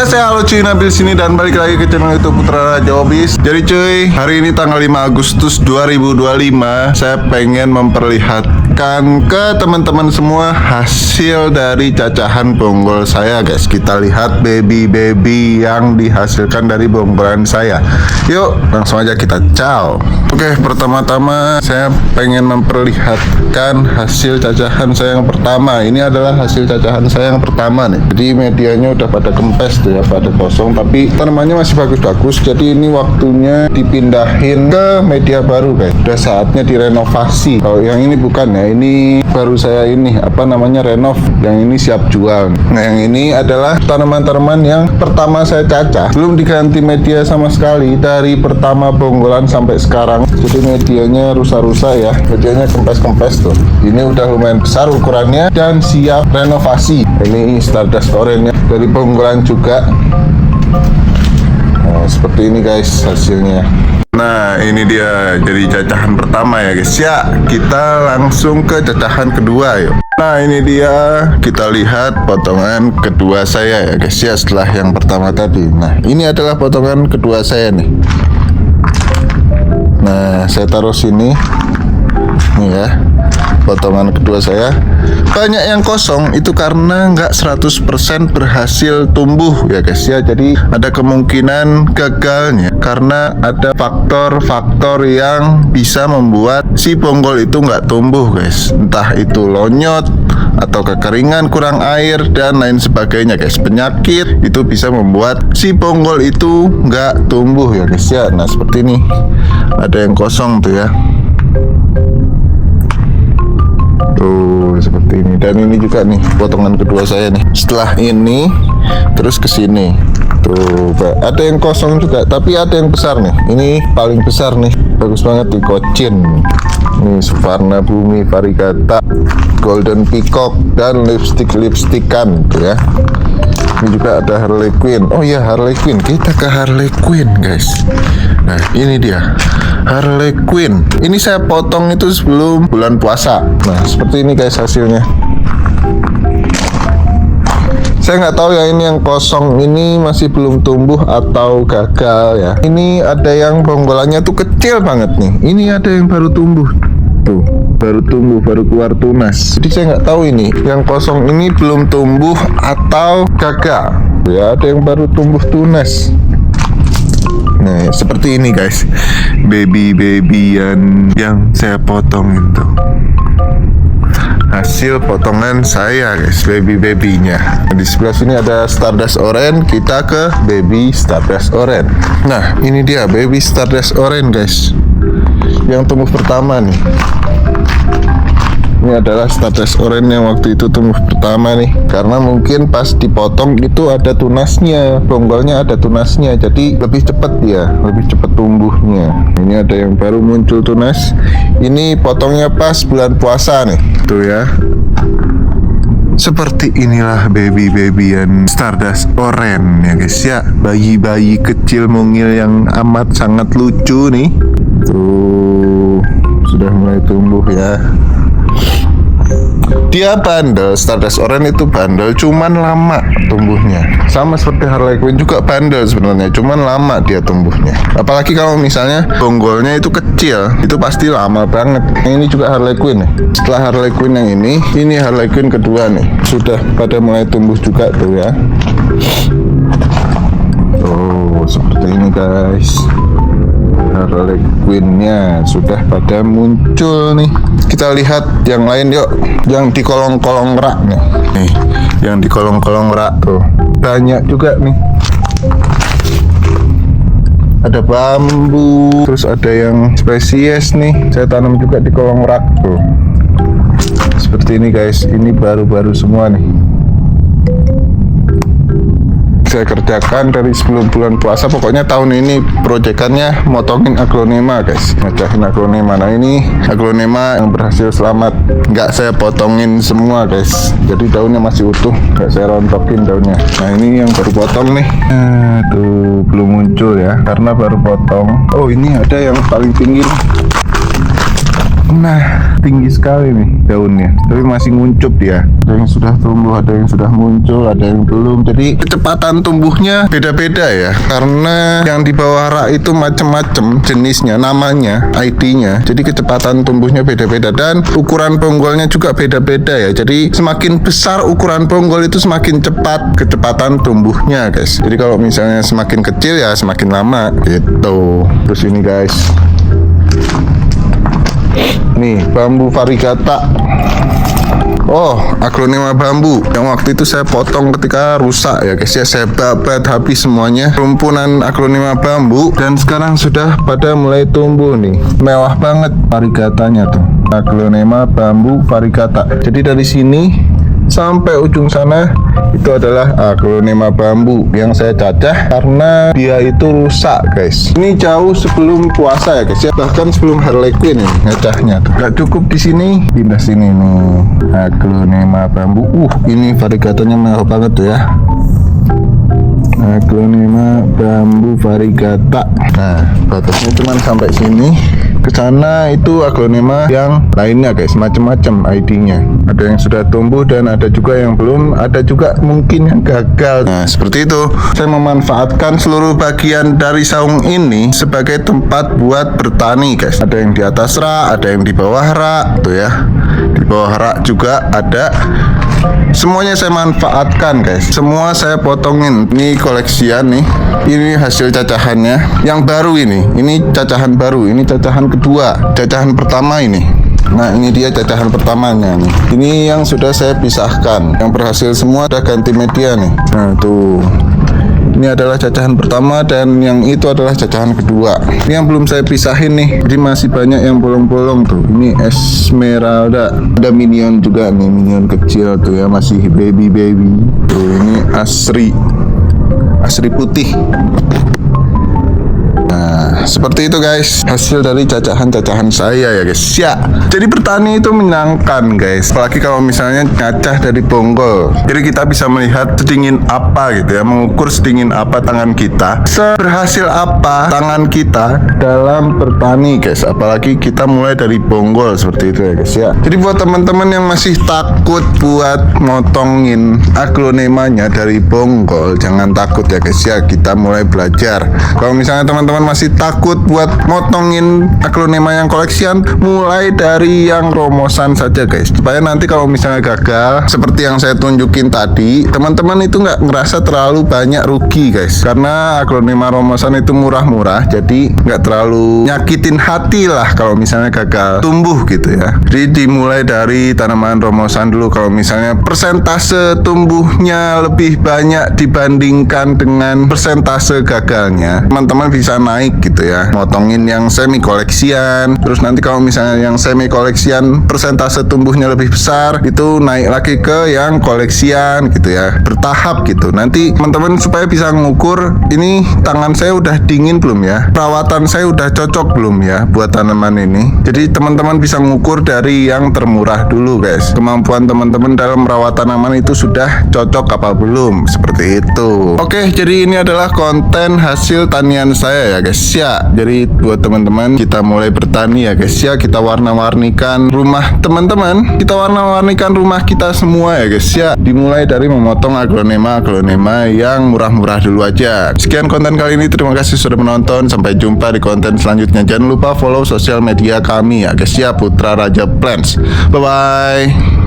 Saya Halo Cuy Nabil sini dan balik lagi ke channel YouTube Putra Raja Hobis. Jadi cuy, hari ini tanggal 5 Agustus 2025 saya pengen memperlihatkan ke teman-teman semua hasil dari cacahan bonggol saya guys. Kita lihat baby yang dihasilkan dari bonggolan saya. Yuk langsung aja kita ciao. Oke, pertama-tama saya pengen memperlihatkan hasil cacahan saya yang pertama. Ini adalah hasil cacahan saya yang pertama nih. Jadi medianya udah pada kempes tuh ya, pada kosong, tapi tanamannya masih bagus-bagus. Jadi ini waktunya dipindahin ke media baru guys. Udah saatnya direnovasi. Kalau yang ini bukan ya, ini baru saya ini apa namanya renov. Yang ini siap jual. Nah yang ini adalah tanaman-tanaman yang pertama saya cacah, belum diganti media sama sekali dari pertama bonggolan sampai sekarang. Jadi medianya rusak-rusak ya, medianya kempes-kempes tuh. Ini udah lumayan besar ukurannya dan siap renovasi. Ini Stardust Orange dari bonggolan juga. Nah, seperti ini guys hasilnya. Nah ini dia jadi cacahan pertama ya guys ya. Kita langsung ke cacahan kedua yuk. Nah ini dia, kita lihat potongan kedua saya ya guys ya, setelah yang pertama tadi. Nah ini adalah potongan kedua saya nih. Nah saya taruh sini nih ya, potongan kedua saya. Banyak yang kosong itu karena nggak 100% berhasil tumbuh ya guys ya. Jadi ada kemungkinan gagalnya karena ada faktor-faktor yang bisa membuat si bonggol itu nggak tumbuh guys. Entah itu lonyot atau kekeringan, kurang air dan lain sebagainya guys. Penyakit itu bisa membuat si bonggol itu nggak tumbuh ya guys ya. Nah seperti ini, ada yang kosong tuh ya. Tuh seperti ini. Dan ini juga nih potongan kedua saya nih. Setelah ini terus ke sini. Tuh ada yang kosong juga, tapi ada yang besar nih. Ini paling besar nih. Bagus banget di Cochin. Ini Suvarna Bumi Varigata, Golden Peacock dan lipstikan tuh ya. Ini juga ada Harley Quinn. Oh iya Harley Quinn. Kita ke Harley Quinn guys. Nah ini dia Harley Quinn. Ini saya potong itu sebelum bulan puasa. Nah seperti ini guys hasilnya. Saya nggak tahu ya ini yang kosong ini masih belum tumbuh atau gagal ya. Ini ada yang bonggolannya tuh kecil banget nih. Ini ada yang baru tumbuh. Tuh baru tumbuh, baru keluar tunas. Jadi saya nggak tahu ini yang kosong ini belum tumbuh atau gagal ya. Ada yang baru tumbuh tunas. Nah seperti ini guys, babyan yang saya potong itu hasil potongan saya guys, babynya. Di sebelah sini ada Stardust Orange, kita ke baby Stardust Orange. Nah ini dia baby Stardust Orange guys, yang tumbuh pertama nih. Ini adalah Stardust Orange yang waktu itu tumbuh pertama nih. Karena mungkin pas dipotong itu ada tunasnya, bonggolnya ada tunasnya, jadi lebih cepat ya, lebih cepat tumbuhnya. Ini ada yang baru muncul tunas. Ini potongnya pas bulan puasa nih, tuh ya. Seperti inilah babyan Stardust Orange ya guys ya. Bayi-bayi kecil mungil yang amat sangat lucu nih. Tuh sudah mulai tumbuh ya. Dia bandel, Stardust Orange itu bandel, cuman lama tumbuhnya. Sama seperti Harley Quinn juga bandel sebenarnya, cuman lama dia tumbuhnya. Apalagi kalau misalnya bonggolnya itu kecil, itu pasti lama banget. Ini juga Harley Quinn nih. Setelah Harley Quinn yang ini Harley Quinn kedua nih. Sudah pada mulai tumbuh juga tuh ya. Oh, seperti ini guys. Harley Quinn-nya sudah pada muncul nih. Kita lihat yang lain yuk, yang di kolong-kolong rak nih. Nih, yang di kolong-kolong rak tuh banyak juga nih. Ada bambu, terus ada yang spesies nih. Saya tanam juga di kolong rak tuh. Seperti ini guys, ini baru-baru semua nih. Saya kerjakan dari sebelum bulan puasa. Pokoknya tahun ini proyekannya motongin aglonema guys, mecahin aglonema. Nah ini aglonema yang berhasil selamat, nggak saya potongin semua guys, jadi daunnya masih utuh, nggak saya rontokin daunnya. Nah ini yang baru potong nih. Tuh belum muncul ya karena baru potong. Oh ini ada yang paling tinggi nih. Nah, tinggi sekali nih daunnya, tapi masih nguncup dia. Ada yang sudah tumbuh, ada yang sudah muncul, ada yang belum. Jadi kecepatan tumbuhnya beda-beda ya, karena yang di bawah rak itu macam-macam jenisnya, namanya, ID-nya. Jadi kecepatan tumbuhnya beda-beda dan ukuran bonggolnya juga beda-beda ya. Jadi semakin besar ukuran bonggol itu semakin cepat kecepatan tumbuhnya, guys. Jadi kalau misalnya semakin kecil ya semakin lama gitu. Terus ini guys, nih bambu varigata. Oh, aglonema bambu yang waktu itu saya potong ketika rusak ya guys ya. Saya babat habis semuanya rumpunan aglonema bambu, dan sekarang sudah pada mulai tumbuh nih. Mewah banget varigatanya tuh, aglonema bambu varigata. Jadi dari sini sampai ujung sana itu adalah aglonema bambu yang saya cacah karena dia itu rusak, guys. Ini jauh sebelum puasa ya guys ya, bahkan sebelum Harlequin ini ngacahnya tuh. Gak cukup di sini, pindah sini nih aglonema bambu. Ini varigatanya mewah banget tuh ya, aglonema bambu varigata. Nah, batasnya cuma sampai sini. Ke sana itu aglonema yang lainnya guys, macam-macam ID-nya. Ada yang sudah tumbuh dan ada juga yang belum, ada juga mungkin yang gagal. Nah, seperti itu. Saya memanfaatkan seluruh bagian dari saung ini sebagai tempat buat bertani guys. Ada yang di atas rak, ada yang di bawah rak tuh ya. Di bawah rak juga ada. Semuanya saya manfaatkan guys. Semua saya potongin. Ini koleksian nih. Ini hasil cacahannya yang baru ini. Ini cacahan baru. Ini cacahan kedua. Cacahan pertama ini. Nah, ini dia cacahan pertamanya nih. Ini yang sudah saya pisahkan. Yang berhasil semua udah ganti media nih. Nah, tuh. Ini adalah cacahan pertama dan yang itu adalah cacahan kedua. Ini yang belum saya pisahin nih. Jadi masih banyak yang bolong-bolong tuh. Ini Esmeralda. Ada minion juga nih, minion kecil tuh ya, masih baby. Tuh, ini Asri putih. Nah, seperti itu guys, hasil dari cacahan-cacahan saya ya guys ya. Jadi bertani itu menyenangkan guys, apalagi kalau misalnya ngacah dari bonggol. Jadi kita bisa melihat sedingin apa gitu ya, mengukur sedingin apa tangan kita, seberhasil apa tangan kita dalam bertani guys. Apalagi kita mulai dari bonggol seperti itu ya guys ya. Jadi buat teman-teman yang masih takut buat motongin aglonemanya dari bonggol, jangan takut ya guys ya. Kita mulai belajar. Kalau misalnya teman-teman masih takut buat motongin aglonema yang koleksian, mulai dari yang romosan saja guys, supaya nanti kalau misalnya gagal seperti yang saya tunjukin tadi, teman-teman itu nggak ngerasa terlalu banyak rugi guys, karena aglonema romosan itu murah-murah, jadi nggak terlalu nyakitin hati lah kalau misalnya gagal tumbuh gitu ya. Jadi dimulai dari tanaman romosan dulu. Kalau misalnya persentase tumbuhnya lebih banyak dibandingkan dengan persentase gagalnya, teman-teman bisa naik gitu ya, motongin yang semi koleksian. Terus nanti kalau misalnya yang semi koleksian persentase tumbuhnya lebih besar, itu naik lagi ke yang koleksian gitu ya, bertahap gitu. Nanti teman-teman supaya bisa ngukur ini tangan saya udah dingin belum ya, perawatan saya udah cocok belum ya buat tanaman ini. Jadi teman-teman bisa ngukur dari yang termurah dulu guys, kemampuan teman-teman dalam merawat tanaman itu sudah cocok apa belum, seperti itu. Oke, jadi ini adalah konten hasil tanian saya ya guys ya. Jadi buat teman-teman, kita mulai bertani ya guys ya. Kita warna-warnikan rumah teman-teman, kita warna-warnikan rumah kita semua ya guys ya. Dimulai dari memotong aglonema yang murah-murah dulu aja. Sekian konten kali ini, terima kasih sudah menonton. Sampai jumpa di konten selanjutnya. Jangan lupa follow sosial media kami ya guys ya, Putra Raja Plants. Bye bye.